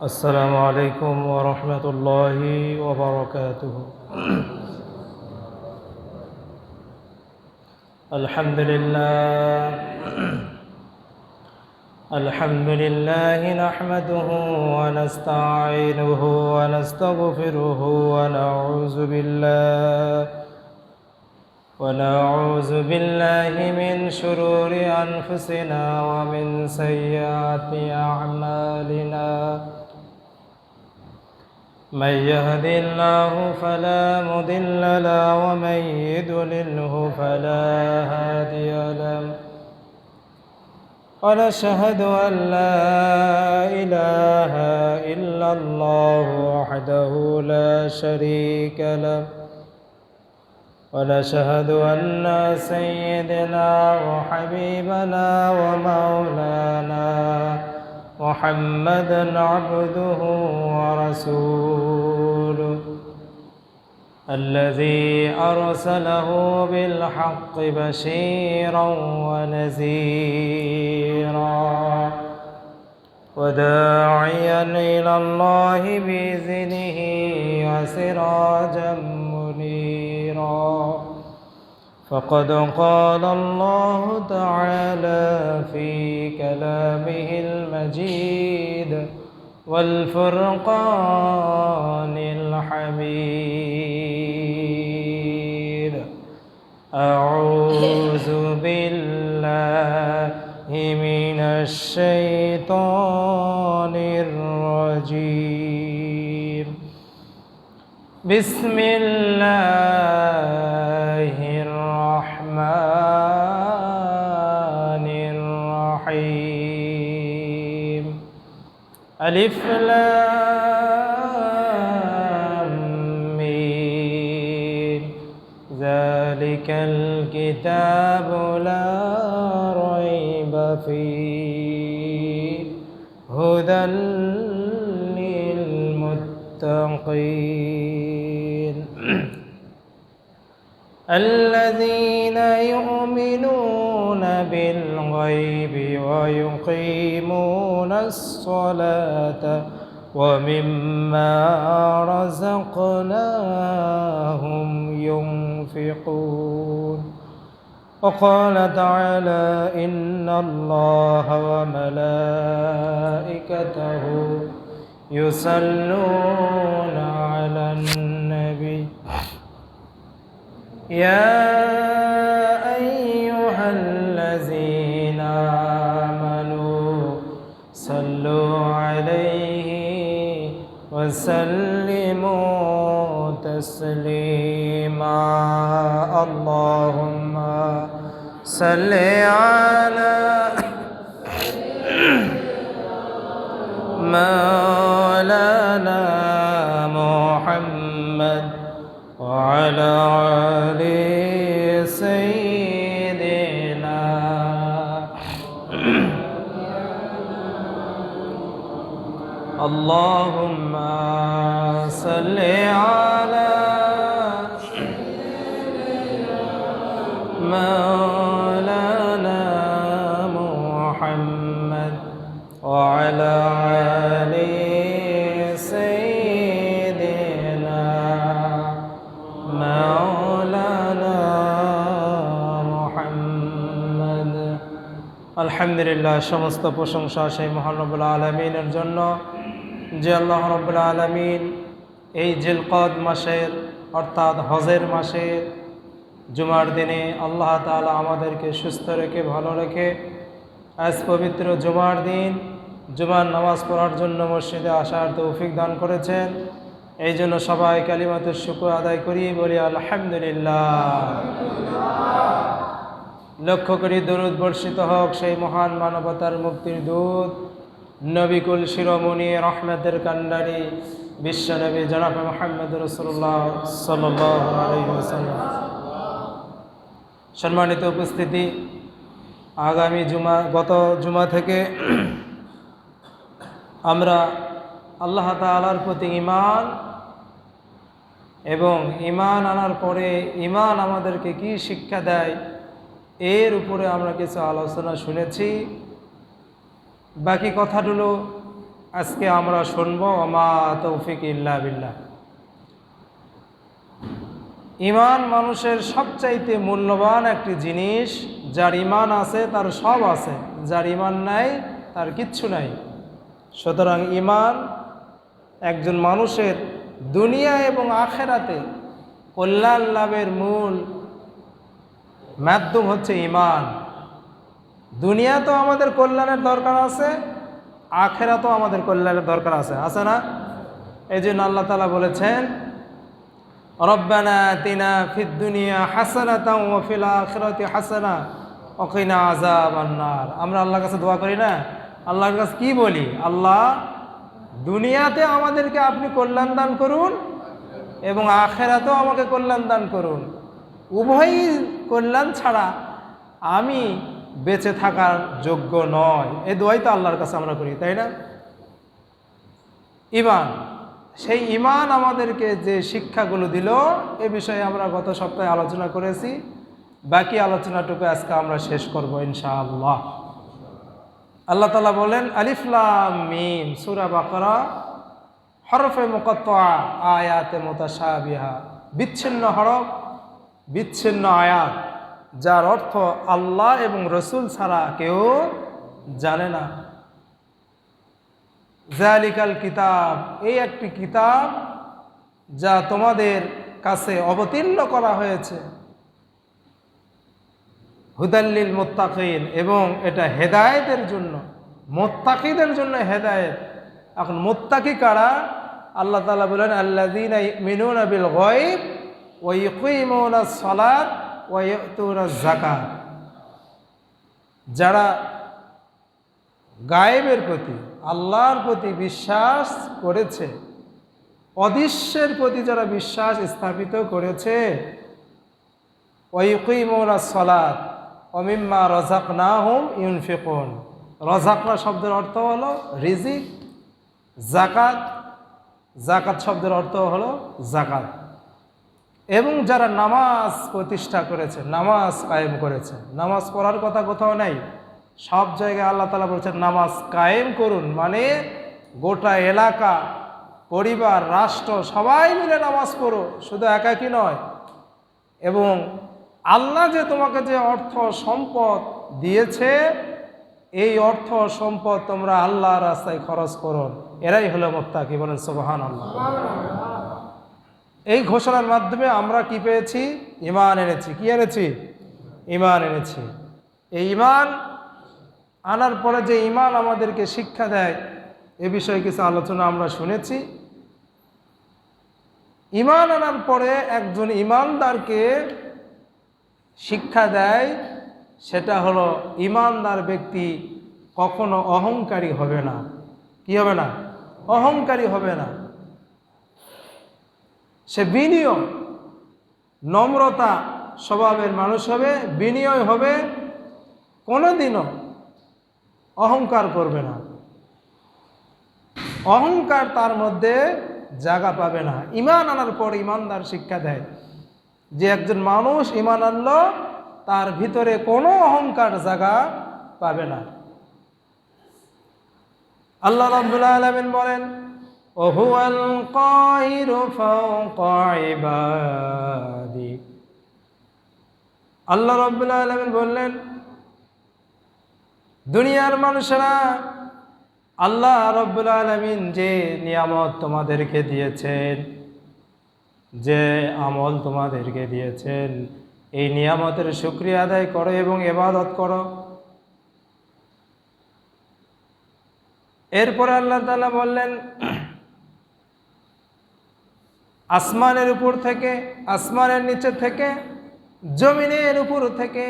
السلام عليكم ورحمة الله وبركاته. الحمد لله نحمده ونستعينه ونستغفره ونعوذ بالله من شرور أنفسنا ومن سيئات أعمالنا. من يهد الله فلا مضل له ومن يضلله فلا هادي له. ونشهد أن لا إله إلا الله وحده لا شريك له. ونشهد أن سيدنا وحبيبنا ومولانا محمدًا عبده ورسوله الذي أرسله بالحق بشيرا ونذيرا وداعيا إلى الله بإذنه وسراجا منيرا. فقد قال الله تعالى في كلامه المجيد والفرقان الحميد: أعوذ بالله من الشيطان الرجيم. بسم الله الرحمن الرحيم. ألف لام ميم. ذلك الكتاب لا ريب فيه هدى للمتقين الذين يؤمنون بالغيب ويقيمون الصلاة ومما رزقناهم ينفقون. وقال تعالى: إن الله وملائكته يصلون على النبي يا أيها الذين آمنوا صلوا عليه وسلموا تسليما. اللهم صل على مولانا محمد وعلى آل سيدنا. اللهم صل على مولانا محمد وعلى آل سيدنا مولانا محمد. আলহামদুলিল্লাহ, সমস্ত প্রশংসা সেই মহান রব্বুল আলামিনের জন্য, যে আল্লাহ রব্বুল আলামিন এই জিলকদ মাসের অর্থাৎ হজের মাসের জুমার দিনে আল্লাহ তাআলা আমাদেরকে সুস্থ রেখে ভালো রেখে আজ পবিত্র জুমার দিন জুমার নামাজ পড়ার জন্য মসজিদে আসার তৌফিক দান করেছেন। এই জন্য সবাই কালিমাতুশ শুকর আদায় করি, বলি আলহামদুলিল্লাহ। লক্ষ্য করি দরুদ বর্ষিত হোক সেই মহান মানবতার মুক্তির দূত নবিকুল শিরোমণি রহমতের কান্ডারি বিশ্বনবী জনাব মুহাম্মদ রাসূলুল্লাহ সাল্লাল্লাহু আলাইহি ওয়াসাল্লাম। সম্মানিত উপস্থিতি, আগামী গত জুমা থেকে আমরা আল্লাহ তাআলার প্রতি ঈমান এবং ঈমান আনার পরে ঈমান আমাদেরকে কি শিক্ষা দেয় এর উপরে আমরা কিছু আলোচনা শুনেছি। বাকি কথাগুলো আজকে আমরা শুনব ওমা তৌফিক ইল্লা বিল্লাহ। ঈমান মানুষের সবচাইতে মূল্যবান একটি জিনিস। যার ঈমান আছে তার সব আছে, যার ঈমান নাই তার কিচ্ছু নাই। সুতরাং ঈমান একজন মানুষের দুনিয়া এবং আখেরাতে কল্যাণ লাভের মূল মাধ্যম হচ্ছে ঈমান। দুনিয়াতেও আমাদের কল্যাণের দরকার আছে, আখেরাতেও আমাদের কল্যাণের দরকার আছে, আছে না? এই জন্য আল্লাহ তাআলা বলেছেন, রব্বানা আতিনা ফিদ দুনিয়া হাসানাতাও ওয়া ফিল আখিরাতি হাসানা ওয়া কিনা আযাবান নার। আমরা আল্লাহর কাছে দোয়া করি না? আল্লাহর কাছে কি বলি? আল্লাহ, দুনিয়াতে আমাদেরকে আপনি কল্যাণ দান করুন এবং আখেরাতেও আমাকে কল্যাণ দান করুন। উভয়ই কল্যাণ ছাড়া আমি বেঁচে থাকার যোগ্য নয়। এই দোয়াই তো আল্লাহর কাছে আমরা করি, তাই না? ঈমান, সেই ঈমান আমাদেরকে যে শিক্ষাগুলো দিল এ বিষয়ে আমরা গত সপ্তাহে আলোচনা করেছি। বাকি আলোচনাটুকু আজকে আমরা শেষ করব ইনশাআল্লাহ। আল্লাহ তাআলা বলেন, আলিফ লাম মিম, সূরা বাকারা, হরফে মুকাত্তা, আয়াতে মুতাশাবিহা, বিচ্ছিন্ন হরফ, বিচ্ছিন্ন আয়াত, যার অর্থ আল্লাহ এবং রসুল ছাড়া কেউ জানে না। জালিকাল কিতাব, এই একটি কিতাব যা তোমাদের কাছে অবতীর্ণ করা হয়েছে, হুদাল্লিল মুত্তাকিন, এবং এটা হেদায়েতের জন্য, মুত্তাকিদের জন্য হেদায়েত। এখন মুত্তাকি কারা? আল্লাহ তাআলা বলেন, আল্লাযীনা ইউমিনুনা বিল গায়ব ওয়া ইয়ুকিমুনাস সালাত ওয়া ইউতুনাজ যাকাত। যারা গায়েবের প্রতি, আল্লাহর প্রতি বিশ্বাস করেছে, অদৃশ্যের প্রতি যারা বিশ্বাস স্থাপিত করেছে, ওয়া ইয়ুকিমুনাস সালাত ওয়া মিম্মা রাযাকনাহুম ইউনফিকুন। রাযাকনা শব্দের অর্থ হলো রিজিক, যাকাত, যাকাত শব্দের অর্থ হলো যাকাত। এবং যারা নামাজ প্রতিষ্ঠা করেছে, নামাজ কায়েম করেছে। নামাজ পড়ার কথা কোথাও নেই, সব জায়গায় আল্লাহ তাআলা বলছেন নামাজ কায়েম করুন, মানে গোটা এলাকা, পরিবার, রাষ্ট্র সবাই মিলে নামাজ পড়ো, শুধু একাকী নয়। এবং আল্লাহ যে তোমাকে যে অর্থ সম্পদ দিয়েছে, এই অর্থ সম্পদ তোমরা আল্লাহর রাস্তায় খরচ করো। এরাই হলো মুত্তাকি। বলেন সুবহানাল্লাহ। এই ঘোষণার মাধ্যমে আমরা কি পেয়েছি? ঈমান এনেছি। কি এনেছি? ঈমান এনেছি। এই ঈমান আনার পরে যে ঈমান আমাদেরকে শিক্ষা দেয়, এ বিষয়ে কিছু আলোচনা আমরা শুনেছি। ঈমান আনার পরে একজন ঈমানদারকে শিক্ষা দেয়, সেটা হলো ঈমানদার ব্যক্তি কখনো অহংকারী হবে না। কি হবে না? অহংকারী হবে না। সে বিনয়ী, নম্রতা স্বভাবের মানুষ হবে, বিনয়ী হবে, কোনোদিনও অহংকার করবে না। অহংকার তার মধ্যে জায়গা পাবে না। ঈমান আনার পর ঈমানদার শিক্ষা দেয় যে একজন মানুষ ঈমান আনলো, তার ভিতরে কোনো অহংকার জায়গা পাবে না। আল্লাহ রাব্বুল আলামিন বলেন, ওহুয়াল কাহিরু ফাওকা ইবাদি। আল্লাহ রাব্বুল আলামিন বললেন, দুনিয়ার মানুষেরা, আল্লাহ রাব্বুল আলামিন যে নিয়ামত তোমাদেরকে দিয়েছেন, যে আমল তোমাদেরকে দিয়েছেন, এই নিয়ামতের শুকরিয়া আদায় করো এবং ইবাদত করো। এরপরে আল্লাহ তাআলা বললেন, আসমানের উপর থেকে, আসমানের নিচে থেকে, জমিনের উপর থেকে,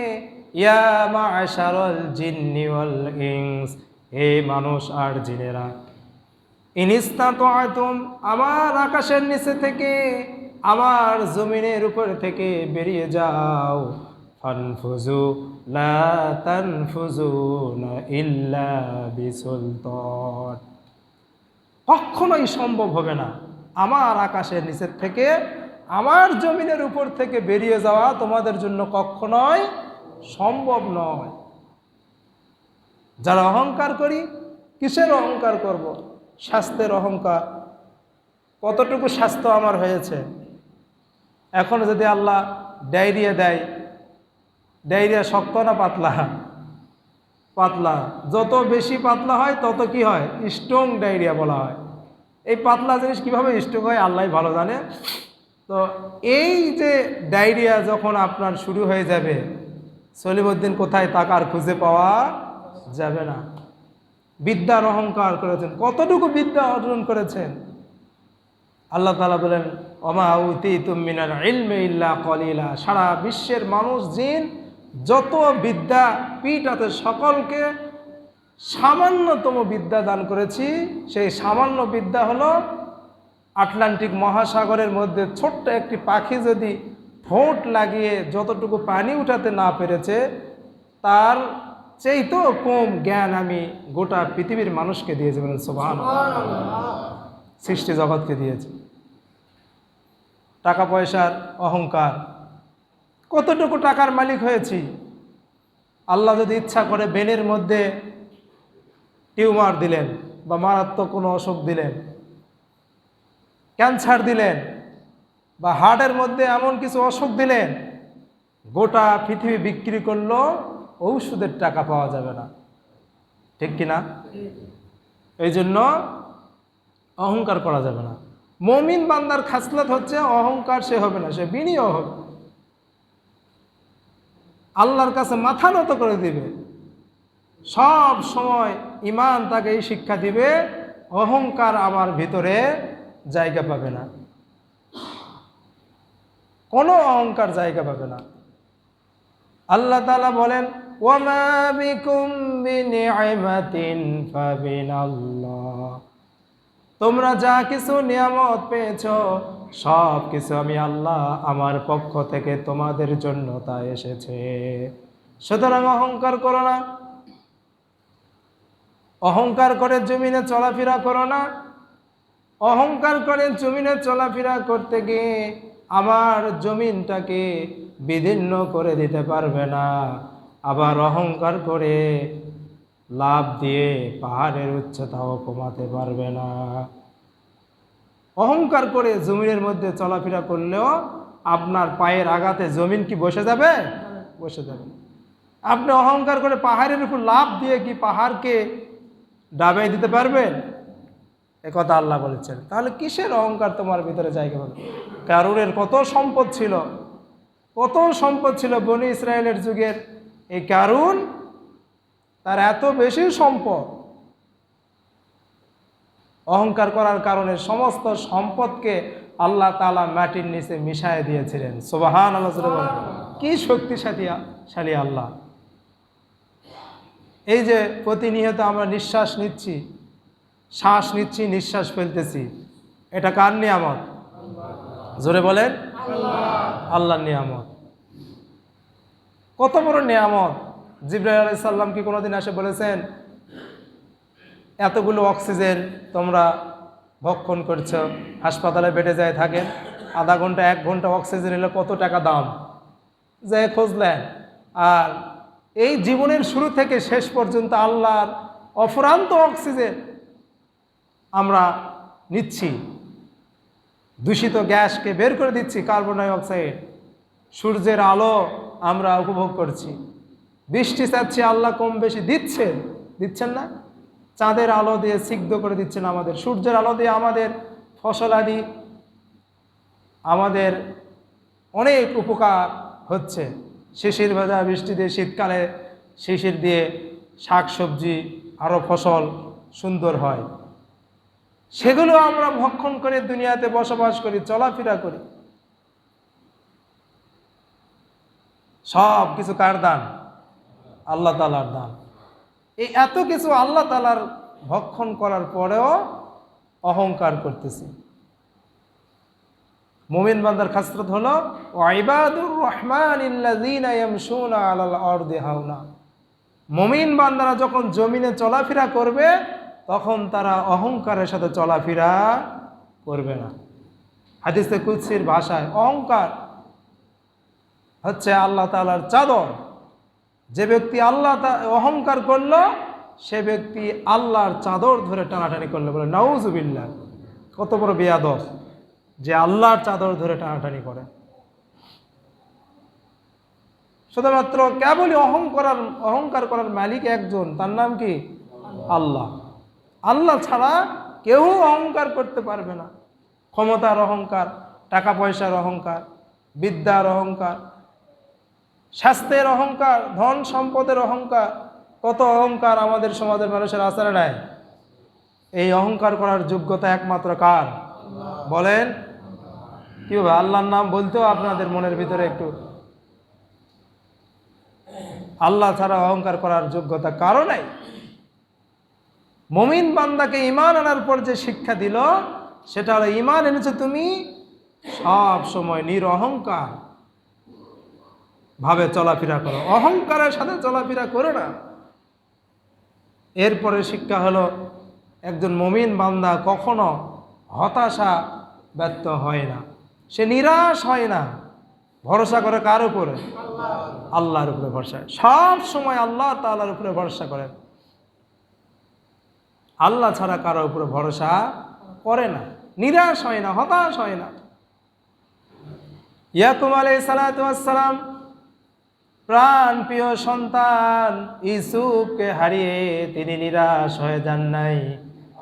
ইয়া মা'শারাল জিন্নি ওয়াল ইনস, হে মানুষ আর জিনেরা, ইন ইসতাতা'তুম, আমার আকাশের নিচে থেকে, আমার জমিনের উপর থেকে বেরিয়ে যাও, ফানফুজু লা তানফুজুনা ইল্লা বিসুলতান। কখনোই সম্ভব হবে না আমার আকাশের নিচের থেকে, আমার জমিনের উপর থেকে বেরিয়ে যাওয়া তোমাদের জন্য কখনোই সম্ভব নয়। যারা অহংকার করি, কিসের অহংকার করব? স্বাস্থ্যের অহংকার, কতটুকু স্বাস্থ্য আমার হয়েছে। এখন যদি আল্লাহ ডায়রিয়া দেয়, ডায়রিয়া শক্ত না পাতলা? পাতলা। যত বেশি পাতলা হয় তত কি হয়? স্ট্রং ডায়রিয়া বলা হয়। এই পাতলা জিনিস কীভাবে স্ট্রং হয় আল্লাহ ভালো জানে। তো এই যে ডায়রিয়া যখন আপনার শুরু হয়ে যাবে, সলিমউদ্দিন কোথায় তাকার খুঁজে পাওয়া যাবে না। বিদ্যার অহংকার করেছেন, কতটুকু বিদ্যা অর্জন করেছেন। আল্লাহ তাআলা বলেন ওমা উতীতুম মিনাল ইলমি ইল্লা কলিলা, সারা বিশ্বের মানুষ জিন যত বিদ্যা পীঠ আছে সকলকে সামান্যতম বিদ্যা দান করেছি। সেই সামান্য বিদ্যা হলো আটলান্টিক মহাসাগরের মধ্যে ছোট্ট একটি পাখি যদি ঠোঁট লাগিয়ে যতটুকু পানি উঠাতে না পেরেছে, তার চেয়েও কম জ্ঞান আমি গোটা পৃথিবীর মানুষকে দিয়েছি। বলেন সুবহানাল্লাহ। সৃষ্টি জগৎকে দিয়েছে। টাকা পয়সার অহংকার, কতটুকু টাকার মালিক হয়েছি। আল্লাহ যদি ইচ্ছা করে ব্রেনের মধ্যে টিউমার দিলেন বা মারাত্মক কোনো অসুখ দিলেন, ক্যান্সার দিলেন বা হার্টের মধ্যে এমন কিছু অসুখ দিলেন, গোটা পৃথিবী বিক্রি করলো ঔষধের টাকা পাওয়া যাবে না, ঠিক কিনা? এই জন্য অহংকার করা যাবে না। মুমিন বান্দার খাসলত হচ্ছে অহংকার সে হবে না, সে বিনয়ী হবে, আল্লাহর কাছে মাথা নত করে দিবে। সব সময় ঈমান তাকে এই শিক্ষা দিবে, অহংকার আমার ভিতরে জায়গা পাবে না, কোনো অহংকার জায়গা পাবে না। আল্লাহ তাআলা বলেন ওয়ামা বিকুম বিনিআমাতিন ফাবিনাল্লাহ, তোমরা যা কিছু নিয়ামত পেয়েছো সব কিছু আমি আল্লাহ আমার পক্ষ থেকে তোমাদের জন্য তা এসেছে। সুতরাং অহংকার করো না, অহংকার করে জমিনে চলাফেরা করো না। অহংকার করে জমিনে চলাফেরা করতে গিয়ে আমার জমিনটাকে বিদীর্ণ করে দিতে পারবে না, আবার অহংকার করে লাভ দিয়ে পাহাড়ের উচ্চতাও কমাতে পারবে না। অহংকার করে জমিনের মধ্যে চলাফেরা করলেও আপনার পায়ের আঘাতে জমিন কি বসে যাবে? বসে যাবে। আপনি অহংকার করে পাহাড়ের উপর লাভ দিয়ে কি পাহাড়কে ডাবাই দিতে পারবেন? একথা আল্লাহ বলেছেন। তাহলে কিসের অহংকার তোমার ভিতরে জায়গা পাবে? কারুনের কত সম্পদ ছিল, কত সম্পদ ছিল বনি ইসরায়েলের যুগের। এই কারুন, তার এত বেশি সম্পদ, অহংকার করার কারণে সমস্ত সম্পদকে আল্লাহ তাআলা মাটির নিচে মিশায় দিয়েছিলেন। সুবহানাল্লাহ। কি শক্তিশালী আল্লাহ! এই যে প্রতিনিয়ত আমরা নিঃশ্বাস নিচ্ছি, শ্বাস নিচ্ছি, নিঃশ্বাস ফেলতেছি, এটা কার নিয়ামত? জোরে বলেন, আল্লাহর নিয়ামত। কত বড় নিয়ামত! জিবরাইল আলাইহিস সালাম কি কোনোদিন এসে বলেছেন এতগুলো অক্সিজেন তোমরা ভক্ষণ করছো, হাসপাতালে বেডে যায় থাকেন, আধা ঘন্টা 1 ঘন্টা অক্সিজেন নিলে কত টাকা দাম, যে খুঁজলেন। আর এই জীবনের শুরু থেকে শেষ পর্যন্ত আল্লাহর অফুরান্ত অক্সিজেন আমরা নিচ্ছি, দূষিত গ্যাসকে বের করে দিচ্ছি, কার্বন ডাই অক্সাইড, সূর্যের আলো আমরা উপভোগ করছি, বৃষ্টি চাচ্ছি আল্লাহ কম বেশি দিচ্ছেন না? চাঁদের আলো দিয়ে সিক্ত করে দিচ্ছেন আমাদের, সূর্যের আলো দিয়ে আমাদের ফসলাদি, আমাদের অনেক উপকার হচ্ছে। শিশির ভেজা বৃষ্টি দিয়ে শীতকালে শিশির দিয়ে শাক সবজি আরও ফসল সুন্দর হয়, সেগুলো আমরা ভক্ষণ করে দুনিয়াতে বসবাস করি, চলাফেরা করি। সব কিছু কার দান? আল্লাহ তাআলার দান। এই এত কিছু আল্লাহ তাআলার ভক্ষণ করার পরেও অহংকার করতেছি। মুমিন বান্দার খাসলত হলো ওয়াইবাদুর রহমানিল্লাযীনা ইয়ামশুনা আলাল আরদি হাওনা। মুমিন বান্দারা যখন জমিনে চলাফেরা করবে তখন তারা অহংকারের সাথে চলাফেরা করবে না। হাদিসে কুদসির ভাষায় অহংকার হচ্ছে আল্লাহ তাআলার চাদর। যে ব্যক্তি অহংকার করলো সে ব্যক্তি আল্লাহর চাদর ধরে টানাটানি করলে, বলে নাউজুবিল্লাহ, কত বড় বেয়াদব যে আল্লাহর চাদর ধরে টানাটানি করে। শুধুমাত্র কেবলই অহংকার করার মালিক একজন, তার নাম কি? আল্লাহ। আল্লাহ ছাড়া কেউ অহংকার করতে পারবে না। ক্ষমতার অহংকার, টাকা পয়সার অহংকার, বিদ্যার অহংকার, স্বাস্থ্যের অহংকার, ধন সম্পদের অহংকার, কত অহংকার আমাদের সমাজের মানুষের আচরণে নাই। এই অহংকার করার যোগ্যতা একমাত্র কার? বলেন কি হবে? আল্লাহর নাম বলতেও আপনাদের মনের ভিতরে একটু, আল্লাহ ছাড়া অহংকার করার যোগ্যতা কারো নাই। মুমিন বান্দাকে ঈমান আনার পর যে শিক্ষা দিল, সেটা হলো ঈমান এনেছো তুমি সব সময় নিরহংকার ভাবে চলাফেরা করো, অহংকারের সাথে চলাফেরা করো না। এরপরে শিক্ষা হলো একজন মুমিন বান্দা কখনো হতাশা ব্যর্থ হয় না, সে নিরাশ হয় না। ভরসা করে কার উপরে? আল্লাহর উপরে ভরসা। সব সময় আল্লাহ তাআলার উপরে ভরসা করেন, আল্লাহ ছাড়া কারো উপরে ভরসা করে না, নিরাশ হয় না, হতাশ হয় না। ইয়াকুব আলাইহিস সালাতু ওয়াস সালাম প্রাণ প্রিয় সন্তান ইউসুফকে হারিয়ে তিনি নিরাশ হয়ে যান নাই,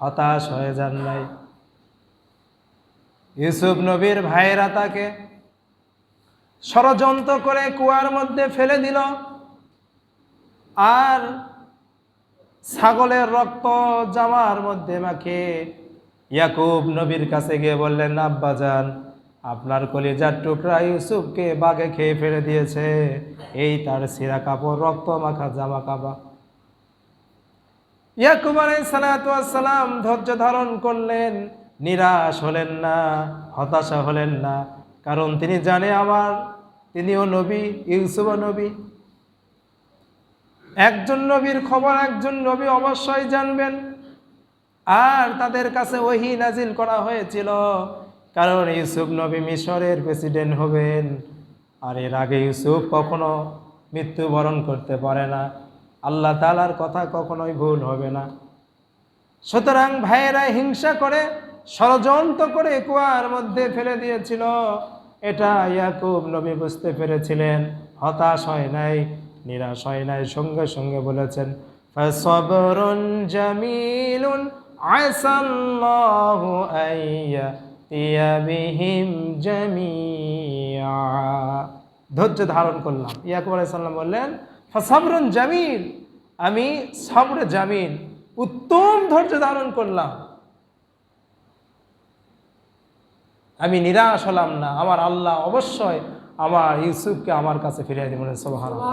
হতাশ হয়ে যান নাই। ইউসুফ নবীর ভাইয়েরা তাকে ষড়যন্ত্র করে কুয়ার মধ্যে ফেলে দিল, আর ছাগলের রক্ত জামার মধ্যে মাখিয়ে ইয়াকুব নবীর কাছে গিয়ে বললেন, আব্বাজান, আপনার কলিজার টুকরা ইউসুফকে বাঘে খেয়ে ফেলে দিয়েছে, এই তার ছিঁড়া কাপড়, রক্ত মাখা জামা কাবা। ইয়াকুব আলাইহিস সালাতু ওয়াস সালাম ধৈর্য ধারণ করলেন, নিরাশ হলেন না, হতাশা হলেন না, কারণ তিনি জানে তিনিও নবী, ইউসুফও নবী। একজন নবীর খবর একজন নবী অবশ্যই জানবেন, আর তাদের কাছে ওহী নাজিল করা হয়েছিল, কারণ ইউসুফ নবী মিশরের প্রেসিডেন্ট হবেন, আর এর আগে ইউসুফ কখনো মৃত্যুবরণ করতে পারে না। আল্লাহ তাআলার কথা কখনোই ভুল হবে না। সুতরাং ভাইয়েরা হিংসা করে ষড়যন্ত্র করে কুয়ার মধ্যে ফেলে দিয়েছিল, এটা ইয়াকুব নবী বুঝতে পেরেছিলেন, হতাশ হয় নাই, নিরাশ হয় নাই, সঙ্গে সঙ্গে বলেছেন, ফাসবরুন জামিলুন আসাল্লাহু আইয়াতিয়া বিহিম জামিআ। ধৈর্য ধারণ করলাম। ইয়াকুব আলাইহিস সালাম বললেন, ফাসবরুন জামিল, আমি সবরে জামিল, উত্তম ধৈর্য ধারণ করলাম, আমি নিরাশ হলাম না। আমার আল্লাহ অবশ্যই আমার ইউসুফকে আমার কাছে ফিরিয়ে দিবেন। সুবহানাল্লাহ।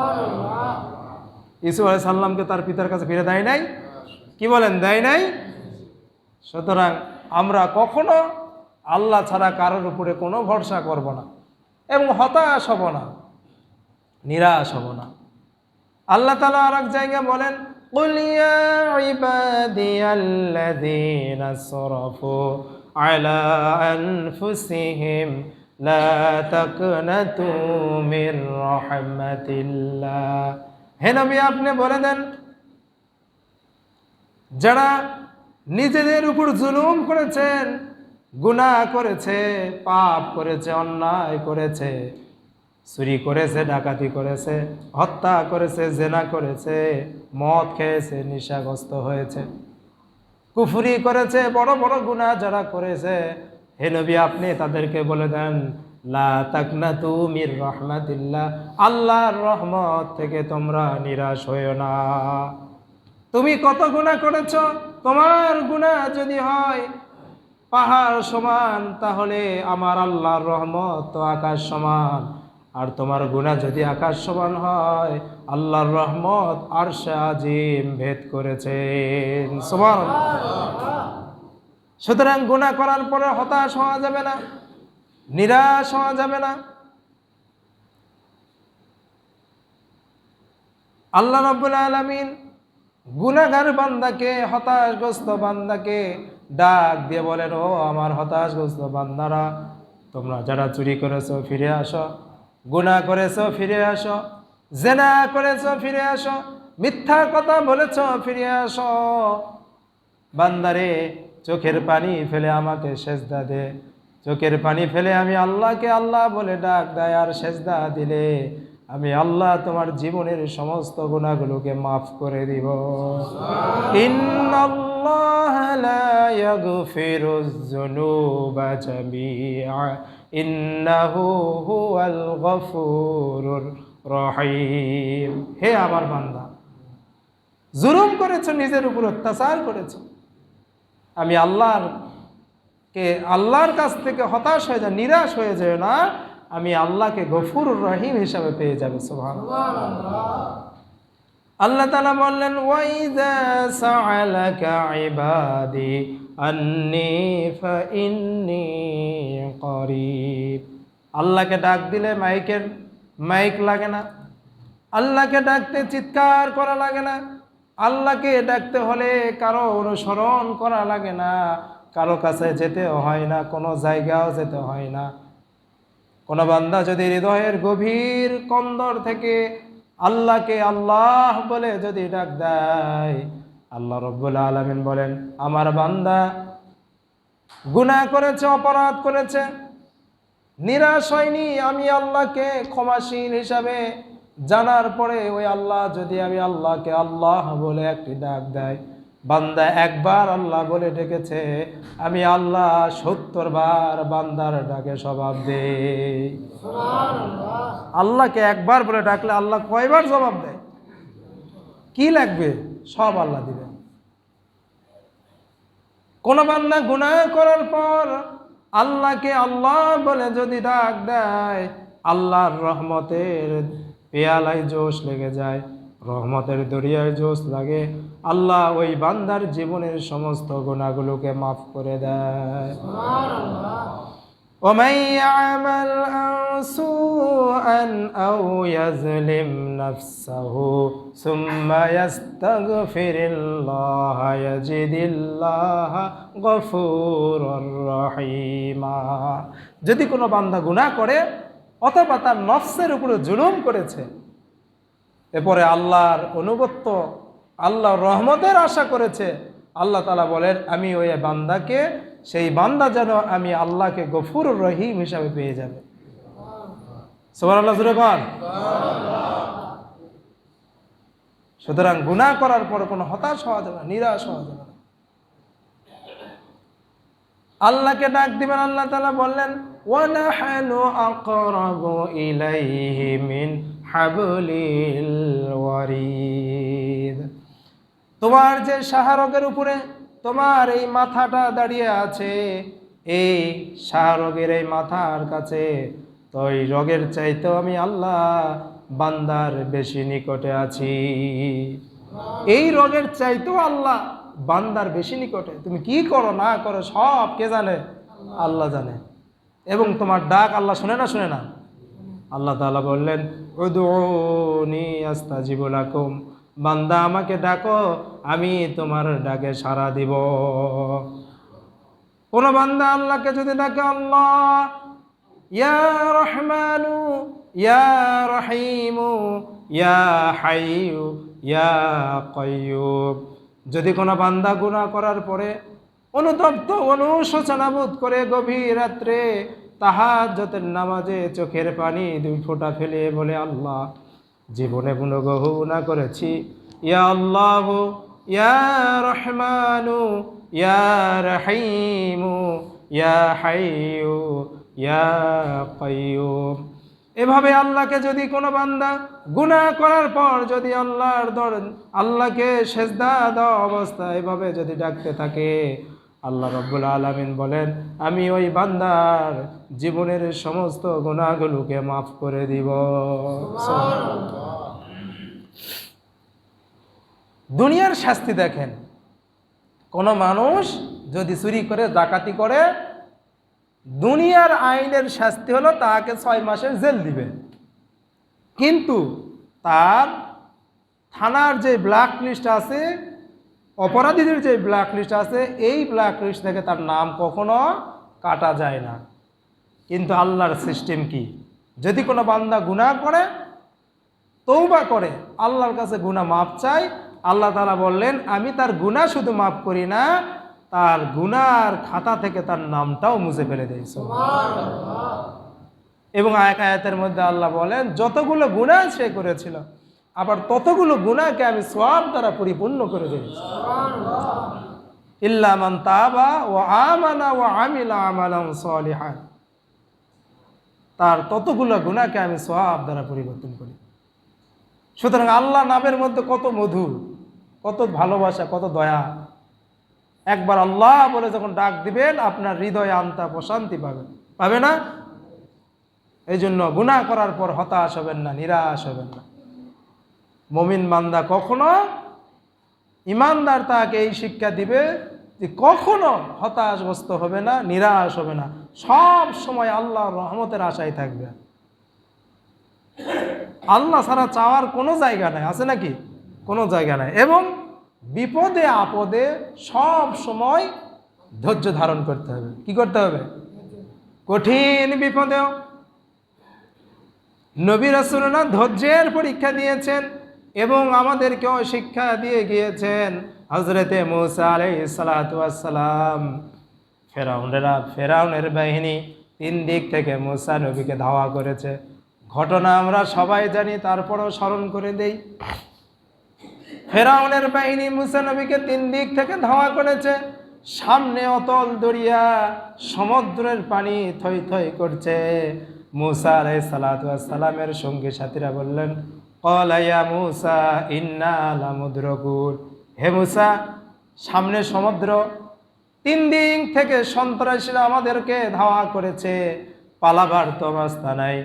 ইউসুফ আলাইহিস সালামকে তার পিতার কাছে ফিরে দেয় নাই? কি বলেন, দেয় নাই? সুতরাং আমরা কখনো আল্লাহ ছাড়া কারোর উপরে কোনো ভরসা করব না, এবং হতাশ হব না, নিরাশ হব না। আল্লাহ তাআলা আর এক জায়গায় বলেন, কুল ইয়া ইবাদিয়াল্লাযীনা আসরাফু আলা আনফুসিহিম লা তাকনাতু মির রাহমাতিল্লাহ। হে নবী, আপনি বলে দেন, যারা নিজেদের উপর জুলুম করেছেন, গুনাহ করেছে, পাপ করেছে, অন্যায় করেছে, চুরি করেছে, ডাকাতি করেছে, হত্যা করেছে, জেনা করেছে, মদ খেয়েছে, নেশাগ্রস্ত হয়েছে, কুফরি করেছে, বড় বড় গুনাহ যারা করেছে, হে নবী আপনি তাদেরকে বলে দেন, লা তাকনাতু মির রাহমাতিল্লাহ, আল্লাহর রহমত থেকে তোমরা নিরাশ হইও না। তুমি কত গুনাহ করেছ, তোমার গুনাহ যদি হয় পাহাড় সমান, তাহলে আমার আল্লাহর রহমত তো আকাশ সমান, আর তোমার গুনাহ যদি আকাশ সমান হয়, আল্লাহর রহমত আরশে আজিম ভেদ করেছেন। সুবহানাল্লাহ। সুতরাং গুনাহ করার পরে হতাশ হওয়া যাবে না, নিরাশ হওয়া যাবে না। আল্লাহ রাব্বুল আলামিন গুনাহগার বান্দাকে, হতাশগ্রস্ত বান্দাকে ডাক দিয়ে বলেন, ও আমার হতাশগ্রস্ত বান্দারা, তোমরা যারা চুরি করেছো ফিরে আসো, গুনাহ করেছো ফিরে আসো, জেনা করেছো ফিরে আসো, মিথ্যা কথা বলেছ, ফিরে আসো। বান্দারে, চোখের পানি ফেলে আমাকে সেজদা দে। চোখের পানি ফেলে আমি আল্লাহকে আল্লাহ বলে ডাক দেয় আর সেজদা দিলে আমি আল্লাহ তোমার জীবনের সমস্ত গুনাহগুলোকে মাফ করে দিব। ইন্নাল্লাহ লা ইয়াগফিরুয যুনুবা জামিআ ইন্নাহু হুয়াল গফুরুর রহিম। হে আমার বান্দা, জুলুম করেছো, নিজের উপর অত্যাচার করেছো, আমি আল্লাহর কাছ থেকে হতাশ হয়ে যায়, নিরাশ হয়ে যায় না, আমি আল্লাহকে গফুরুর রহিম হিসাবে পেয়ে যাবে। সুবহানাল্লাহ। আল্লাহ তাআলা বললেন, ওয়াইযা সাআলাকা ইবাদি আন্নী ফাইন্নী করিব। আল্লাহকে ডাক দিলে মাইক লাগে না, আল্লাহকে ডাকতে চিৎকার করা লাগে না, আল্লাহকে ডাকতে হলে কারো অনুসরণ করা লাগে না, কারো কাছে যেতে হয় না, কোনো জায়গাও যেতে হয় না। কোনো বান্দা যদি হৃদয়ের গভীর কন্দর থেকে আল্লাহকে আল্লাহ বলে যদি ডাক দেয়, আল্লাহ রাব্বুল আলামিন বলেন, আমার বান্দা গুনাহ করেছে, অপরাধ করেছে, নিরাশ হয়নি, আমি আল্লাহকে ক্ষমাশীল হিসাবে জানার পরে ওই আল্লাহ যদি আমি আল্লাহকে আল্লাহ বলে একটি ডাক দেয়, বান্দা একবার আল্লাহ বলে ডেকেছে, আমি আল্লাহ 70 বার বান্দার ডাকে জবাব দেই। আল্লাহকে একবার বলে ডাকলে আল্লাহ কয়বার জবাব দেয়? কি লাগবে? সব আল্লাহ দিবেন। কোন বান্দা গুনাহ করার পর আল্লাহকে আল্লাহ বলে যদি ডাক দেয়, আল্লাহর রহমতের পেয়ালায় জোশ লেগে যায়, রহমতের দরিয়ায় জোশ লাগে, আল্লাহ ওই বান্দার জীবনের সমস্ত গুনাহগুলোকে মাফ করে দেয়। ومن يعمل سوءا أو يظلم نفسه ثم يستغفر الله يجد الله غفورا رحيما। যদি কোনো বান্দা গুনাহ করে অথবা তার নফসের উপরে জুলুম করেছে, এরপরে আল্লাহর অনুগত্য, আল্লাহর রহমতের আশা করেছে, আল্লাহ তাআলা বলেন, আমি ওই বান্দাকে, সেই বান্দা যেন আমি আল্লাহকে গফুরুর রহিম হিসাবে পেয়ে যাবে। সুবহানাল্লাহ জোরে বল। সুতরাং গুনাহ করার পর কোনো হতাশ হওয়া যাবে না, নিরাশ হওয়া যাবে না, আল্লাহকে ডাক দিবেন। আল্লাহ তাআলা বললেন, ওয়া নাহনু আকরাবু ইলাইহি মিন হাবলিল ওয়ারিদ। তোমার যে শাহরগের উপরে তোমার এই মাথাটা দাঁড়িয়ে আছে, এই শাহরগের এই মাথার কাছে তো এই রগের চাইতেও আমি আল্লাহ বান্দার বেশি নিকটে আছি। এই রগের চাইতেও আল্লাহ বান্দার বেশি নিকটে। তুমি কি করো না করো সব কে জানে? আল্লাহ জানে। এবং তোমার ডাক আল্লাহ শুনে না? শুনে না? আল্লাহ তাআলা বললেন, উদউনি আস্তাজিবু লাকুম। বান্দা আমাকে ডাকো, আমি তোমার ডাকে সাড়া দিব। কোন বান্দা আল্লাহকে যদি ডাকে, আল্লাহ ইয়া রহমানু ইয়া রহিমু ইয়া হাইয়ু ইয়া কাইয়্যুম, যদি কোনো বান্দা গুনাহ করার পরে অনুতপ্ত অনুশোচনা বোধ করে গভীর রাত্রে তাহাজ্জুদের নামাজে চোখের পানি 2 ফোঁটা ফেলে বলে, আল্লাহ জীবনে কোনো গুনাহ করেছি, ইয়া আল্লাহু ইয়া রহমানু ইয়া রহিমু ইয়া হাইয়ু ইয়া কাইয়্যুম। এভাবে আল্লাহকে যদি কোনো বান্দা গুনাহ করার পর যদি আল্লাহকে সেজদা দেওয়া অবস্থায় এভাবে যদি ডাকতে থাকে, আল্লাহ রাব্বুল আলামিন বলেন, আমি ওই বান্দার জীবনের সমস্ত গুনাহগুলোকে মাফ করে দিব। দুনিয়ার শাস্তি দেখেন, কোন মানুষ যদি চুরি করে, ডাকাতি করে, দুনিয়ার আইনের শাস্তি হলো তাকে 6 মাসের জেল দিবে। কিন্তু তার থানার যে ব্ল্যাক লিস্ট আছে, অপরাধীদের যে ব্ল্যাক লিস্ট আছে, এই ব্ল্যাক লিস্ট থেকে তার নাম কখনো কাটা যায় না। কিন্তু আল্লাহর সিস্টেম কি? যদি কোনো বান্দা গুনাহ করে, তওবা করে আল্লাহর কাছে গুনাহ মাপ চায়, আল্লাহ তাআলা বললেন আমি তার গুনাহ শুধু মাফ করি না, তার গুনার খাতা থেকে তার নামটাও মুছে ফেলে দেই। সুবহানাল্লাহ। এবং আয়াতের মধ্যে আল্লাহ বলেন যতগুলো গুনাহ সে করেছিল আবার ততগুলো গুনাহকে আমি সওয়াব দ্বারা পরিপূর্ণ করে দেই। সুবহানাল্লাহ। ইল্লা মান তাবা ওয়া আমানা ওয়া আমিলা আমালান সলিহান, তার ততগুলো গুনাহকে আমি সওয়াব দ্বারা পরিবর্তন করি। সুতরাং আল্লাহ নামের মধ্যে কত মধু, কত ভালোবাসা, কত দয়া। একবার আল্লাহ বলে যখন ডাক দিবেন আপনার হৃদয়ে আন্তা প্রশান্তি পাবেন, পাবে না? এই জন্য গুনাহ করার পর হতাশ হবেন না, নিরাশ হবেন না। মুমিন বান্দা কখনো, ইমানদার তাকে এই শিক্ষা দিবে যে কখনো হতাশগ্রস্ত হবে না, নিরাশ হবে না, সব সময় আল্লাহর রহমতের আশায় থাকবে। আল্লাহ ছাড়া চাওয়ার কোনো জায়গা নাই, আছে নাকি? কোনো জায়গা নাই। এবং বিপদে আপদে সব সময় ধৈর্য ধারণ করতে হবে। কি করতে হবে? কঠিন বিপদেও নবী রাসূলুল্লাহ ধৈর্যের পরীক্ষা দিয়েছেন এবং আমাদেরকেও শিক্ষা দিয়ে গিয়েছেন। হযরতে মূসা আলাইহিস সালাতু ওয়াস সালাম, ফেরাউনের বাহিনী 3 দিক থেকে মূসা নবীকে ধাওয়া করেছে। ঘটনা আমরা সবাই জানি, তারপরেও স্মরণ করে দেই। ফেরাউনের বাহিনী মূসা নবীকে 3 দিক থেকে ধাওয়া করেছে। সামনে অতল দরিয়া, সমুদ্রের পানি থই থই করছে। মূসা আলাইহিস সালাতু ওয়াস সালামের সঙ্গী সাথীরা বললেন, ক্বালা ইয়া মূসা ইন্না লামুদরাকুন, হে মূসা সামনে সমুদ্র, 3 দিক থেকে সন্ত্রাসীরা আমাদেরকে ধাওয়া করেছে, পালাবার তো রাস্তা নাই।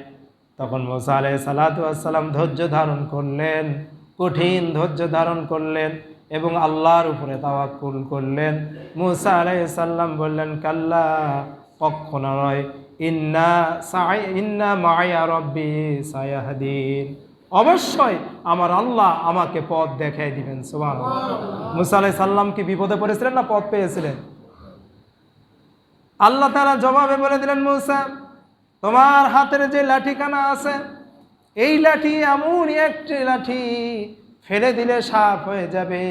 তখন মূসা আলাইহিস সালাতু ওয়াস সালাম ধৈর্য ধারণ করলেন, কঠিন ধৈর্য ধারণ করলেন এবং আল্লাহর উপরে তাওয়াক্কুল করলেন। মূসা আলাইহিস সালাম বললেন, কাল্লা, কখনো নয়, ইন্না মাইয়া রব্বি সায়াহদিন, অবশ্যই আমার আল্লাহ আমাকে পথ দেখাই দিবেন। সুবহানাল্লাহ। মূসা আলাইহিস সালাম কি বিপদে পড়েছিলেন না পথ পেয়েছিলেন? আল্লাহ তাআলা জবাবে বলে দিলেন, মূসা তোমার হাতের যে লাঠিখানা আছে, এই লাঠি এমন একটি লাঠি, ফেলে দিলে সাপ হয়ে যাবে,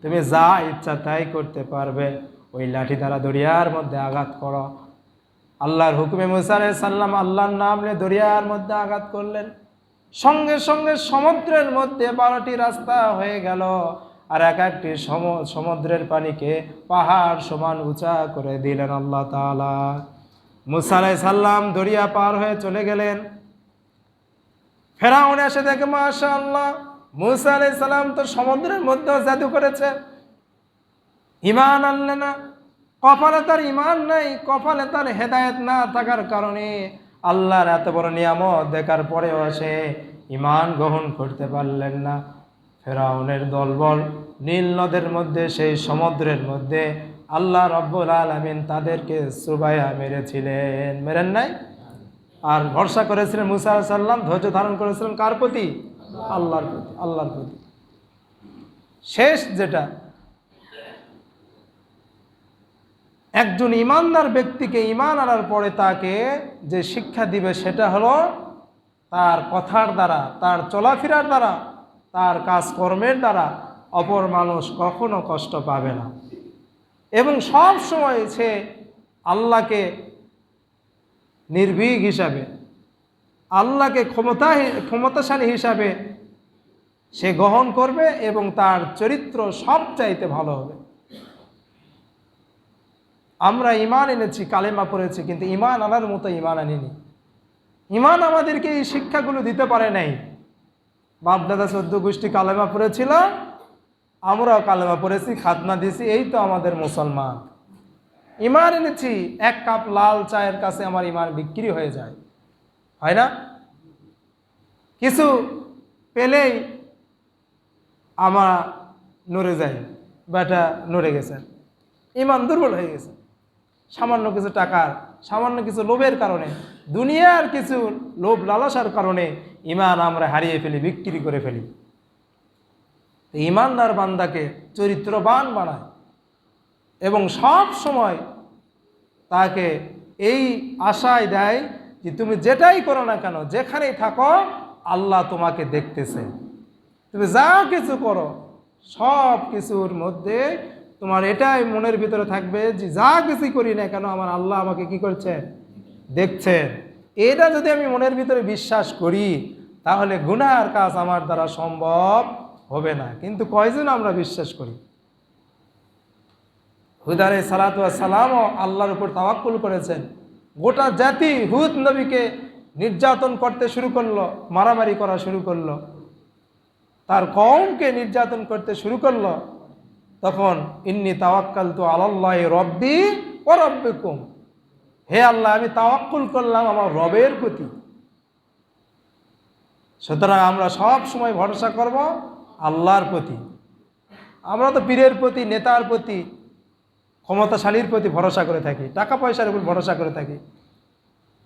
তুমি যা ইচ্ছা তাই করতে পারবে। ওই লাঠি দ্বারা দরিয়ার মধ্যে আঘাত করো। আল্লাহর হুকুমে মূসা আলাইহিস সালাম আল্লাহর নাম নিয়ে দরিয়ার মধ্যে আঘাত করলেন। সঙ্গে সঙ্গে সমুদ্রের মধ্যে 12টি রাস্তা হয়ে গেল, আর এক একটি সমুদ্রের পানিকে পাহাড় সমান উঁচা করে দিলেন আল্লাহ তাআলা। মূসা আলাইহিস সালাম দরিয়া পার হয়ে চলে গেলেন। ফেরাউন এসে দেখে, মাশাআল্লাহ, মূসা আলাইহিস সালাম তো সমুদ্রের মধ্যে জাদু করেছে, ঈমান আনলে না। কপালে তার ঈমান নাই, কপালে তার হেদায়েত না থাকার কারণে আল্লাহর এত বড় নিয়ামত দেখার পরেও সে ঈমান গ্রহণ করতে পারলেন না। ফেরাউনের দলবল নীল নদের মধ্যে, সেই সমুদ্রের মধ্যে আল্লাহ রাব্বুল আলামিন তাদেরকে চুবাইয়া মেরেছিলেন, মেরেন নাই? আর ভরসা করেছিলেন মূসা আলাইহিস সালাম, ধৈর্য ধারণ করেছিলেন কার প্রতি? আল্লাহর প্রতি, আল্লাহর প্রতি। শেষ যেটা, একজন ইমানদার ব্যক্তিকে ঈমান আনার পরে তাকে যে শিক্ষা দিবে সেটা হলো তার কথার দ্বারা, তার চলাফেরার দ্বারা, তার কাজকর্মের দ্বারা অপর মানুষ কখনো কষ্ট পাবে না এবং সব সময় সে আল্লাহকে নির্ভীক হিসাবে, আল্লাহকে ক্ষমতাশালী হিসাবে সে গ্রহণ করবে এবং তার চরিত্র সবচাইতে ভালো হবে। আমরা ঈমান এনেছি, কালেমা পড়েছি, কিন্তু ঈমান আনার মতো ঈমান আনিনি। ঈমান আমাদেরকে এই শিক্ষাগুলো দিতে পারে নাই। বাপ দাদা 14 গোষ্ঠী কালেমা পড়েছিল, আমরাও কালেমা পড়েছি, খাতনা দিয়েছি, এই তো আমাদের মুসলমান। ঈমান এনেছি, 1 কাপ লাল চায়ের কাছে আমার ঈমান বিক্রি হয়ে যায়, হয় না? কিছু পেলেই আমরা নড়ে যাই, বেটা নড়ে গেছে, ঈমান দুর্বল হয়ে গেছে। সামান্য কিছু টাকার, সামান্য কিছু লোভের কারণে, দুনিয়ার কিছু লোভ লালসার কারণে ঈমান আমরা হারিয়ে ফেলি, বিক্রি করে ফেলি। ঈমানদার বান্দাকে চরিত্রবান বানায় এবং সব সময় তাকে এই আশায় দেয় যে তুমি যেটাই করো না কেন, যেখানেই থাকো, আল্লাহ তোমাকে দেখতেছে। তুমি যা কিছু করো সব কিছুর মধ্যে তোমার এটাই মনের ভিতরে থাকবে যে যা কিছু করি না কেন আমার আল্লাহ আমাকে কি করছেন, দেখছেন। এটা যদি আমি মনের ভিতরে বিশ্বাস করি তাহলে গুনাহের কাজ আমার দ্বারা সম্ভব হবে না। কিন্তু কয়জন আমরা বিশ্বাস করি? হুদ আলাইহিস সালাতু ওয়াস সালামও আল্লাহর উপর তাওয়াক্কুল করেছেন। গোটা জাতি হুদ নবীকে নির্যাতন করতে শুরু করলো, মারামারি করা শুরু করলো, তার কওমকে নির্যাতন করতে শুরু করলো। তখন ইন্নী তাওয়াক্কালতু আলাল্লাহি রব্বি ওয়া রব্বিকুম, হে আল্লাহ আমি তাওয়াক্কুল করলাম আমার রবের প্রতি। সুতরাং আমরা সব সময় ভরসা করব আল্লাহর প্রতি। আমরা তো পীরের প্রতি, নেতার প্রতি, ক্ষমতাশালীর প্রতি ভরসা করে থাকি, টাকা পয়সার উপর ভরসা করে থাকি,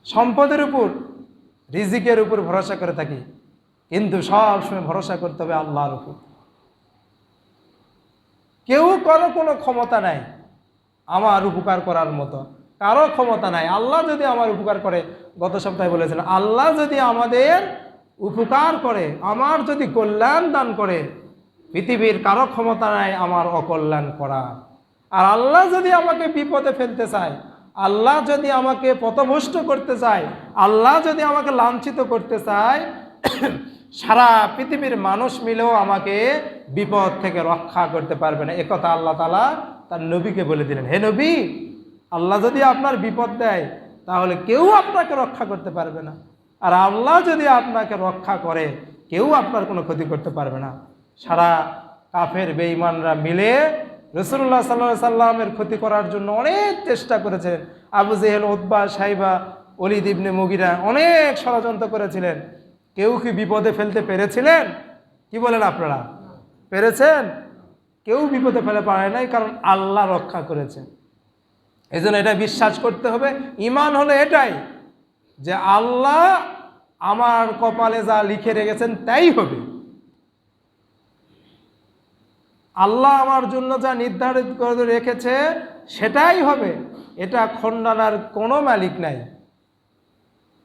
সম্পদের উপর, রিজিকের উপর ভরসা করে থাকি। কিন্তু সব সময় ভরসা করতে হবে আল্লাহর উপর। কেউ কোনো ক্ষমতা নাই আমার উপকার করার মতো, কারো ক্ষমতা নাই। আল্লাহ যদি আমার উপকার করে, গত সপ্তাহে বলেছেন, আল্লাহ যদি আমাদের উপকার করে, আমার যদি কল্যাণ দান করে, পৃথিবীর কারো ক্ষমতা নাই আমার অকল্যাণ করা। আর আল্লাহ যদি আমাকে বিপদে ফেলতে চায়, আল্লাহ যদি আমাকে পথভ্রষ্ট করতে চায়, আল্লাহ যদি আমাকে লাঞ্ছিত করতে চায়, সারা পৃথিবীর মানুষ মিলেও আমাকে বিপদ থেকে রক্ষা করতে পারবে না। একথা আল্লাহ তাআলা তার নবীকে বলে দিলেন, হে নবী, আল্লাহ যদি আপনার বিপদ দেয় তাহলে কেউ আপনাকে রক্ষা করতে পারবে না। আর আল্লাহ যদি আপনাকে রক্ষা করে কেউ আপনার কোনো ক্ষতি করতে পারবে না। সারা কাফের বেঈমানরা মিলে রাসূলুল্লাহ সাল্লাল্লাহু আলাইহি সাল্লামের ক্ষতি করার জন্য অনেক চেষ্টা করেছেন। আবু জেহেল, উতবা, সাইবা, ওলীদ ইবনে মুগিরা অনেক ষড়যন্ত্র করেছিলেন। কেউ কি বিপদে ফেলতে পেরেছিলেন? কি বলেন আপনারা? পেরেছেন? কেউ বিপদে ফেলে পারে নাই, কারণ আল্লাহ রক্ষা করেছেন। এই জন্য এটা বিশ্বাস করতে হবে। ঈমান হলো এটাই যে আল্লাহ আমার কপালে যা লিখে রেখেছেন তাই হবে, আল্লাহ আমার জন্য যা নির্ধারিত করে রেখেছে সেটাই হবে। এটা খণ্ডানোর কোনো মালিক নাই।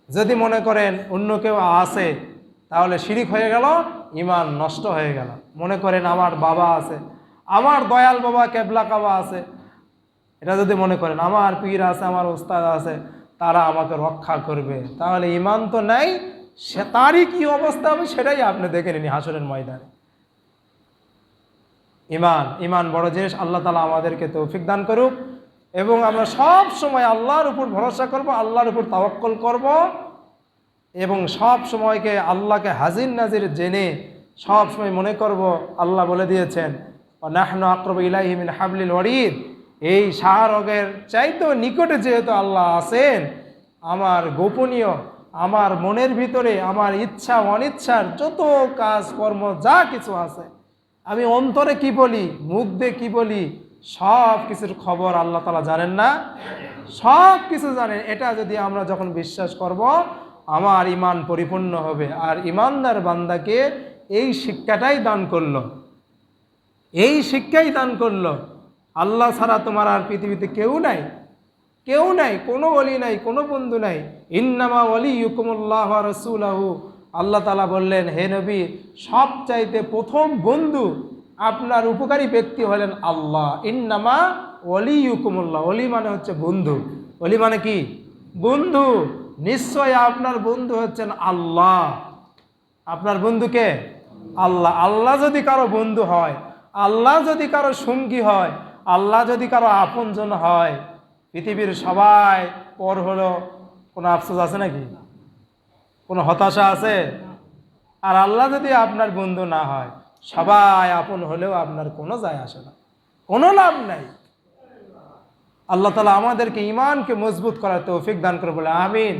যদি মনে করেন অন্য কেউ আছে তাহলে শিরিক হয়ে গেল, ঈমান নষ্ট হয়ে গেল। মনে করেন আমার বাবা আছে, আমার দয়াল বাবা কেবলা কাবা আছে, এটা যদি মনে করেন আমার পীর আছে, আমার ওস্তাদ আছে, তারা আমাকে রক্ষা করবে, তাহলে ঈমান তো নাই। সে তারই কি অবস্থা হবে সেটাই আপনি দেখে নিন হাসরের ময়দানে। ঈমান বড় জিনিস। আল্লাহ তাআলা আমাদেরকে তৌফিক দান করুক এবং আমরা সব সময় আল্লাহর উপর ভরসা করব, আল্লাহর উপর তাওয়াক্কুল করব এবং সব সময়কে আল্লাহকে হাজির নাজির জেনে সব সময় মনে করব আল্লাহ বলে দিয়েছেন, ওয়া নাহনু আকরাবু ইলাইহি মিন হাবলিল ওয়ারিদ, এই শাহরগের চাইতেও নিকটে যেহেতু আল্লাহ আছেন, আমার গোপনীয়, আমার মনের ভিতরে আমার ইচ্ছা অনিচ্ছার যত কাজ কর্ম যা কিছু আছে, আমি অন্তরে কি বলি, মুখ দিয়ে কি বলি, সব কিছুর খবর আল্লাহ তাআলা জানেন না? সব কিছু জানেন। এটা যদি আমরা যখন বিশ্বাস করব আমার ঈমান পরিপূর্ণ হবে। আর ঈমানদার বান্দাকে এই শিক্ষাটাই দান করলো, এই শিক্ষাই দান করলো, আল্লাহ ছাড়া তোমার আর পৃথিবীতে কেউ নাই, কেউ নাই, কোনো ওলি নাই, কোনো বন্ধু নাই। ইন্নামা ওয়ালিয়ুকুমুল্লাহু ওয়া রাসূলুহু, আল্লাহ তাআলা বললেন, হে নবী, সবচাইতে প্রথম বন্ধু, আপনার উপকারী ব্যক্তি হলেন আল্লাহ। ইন্নামা ওয়ালিয়ুকুমুল্লাহ, ওলি মানে হচ্ছে বন্ধু। ওলি মানে কি? বন্ধু। নিশ্চয় আপনার বন্ধু হচ্ছেন আল্লাহ। আপনার বন্ধুকে আল্লাহ। আল্লাহ যদি কারো বন্ধু হয়, আল্লাহ যদি কারো সঙ্গী হয়, আল্লাহ যদি কারো আপনজন হয়, পৃথিবীর সবাই পর হলো কোনো আফসোস আছে নাকি? কোনো হতাশা আছে? আর আল্লাহ যদি আপনার বন্ধু না হয়, সবাই আপন হলেও আপনার কোনো যায় আসে না, কোনো লাভ নাই। আল্লাহ তাআলা আমাদেরকে ঈমানকে মজবুত করার তৌফিক দান করে বলে আমিন।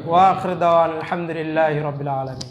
ওয়া আখিরু দাওয়ানা আলহামদুলিল্লাহি রাব্বিল আলামিন।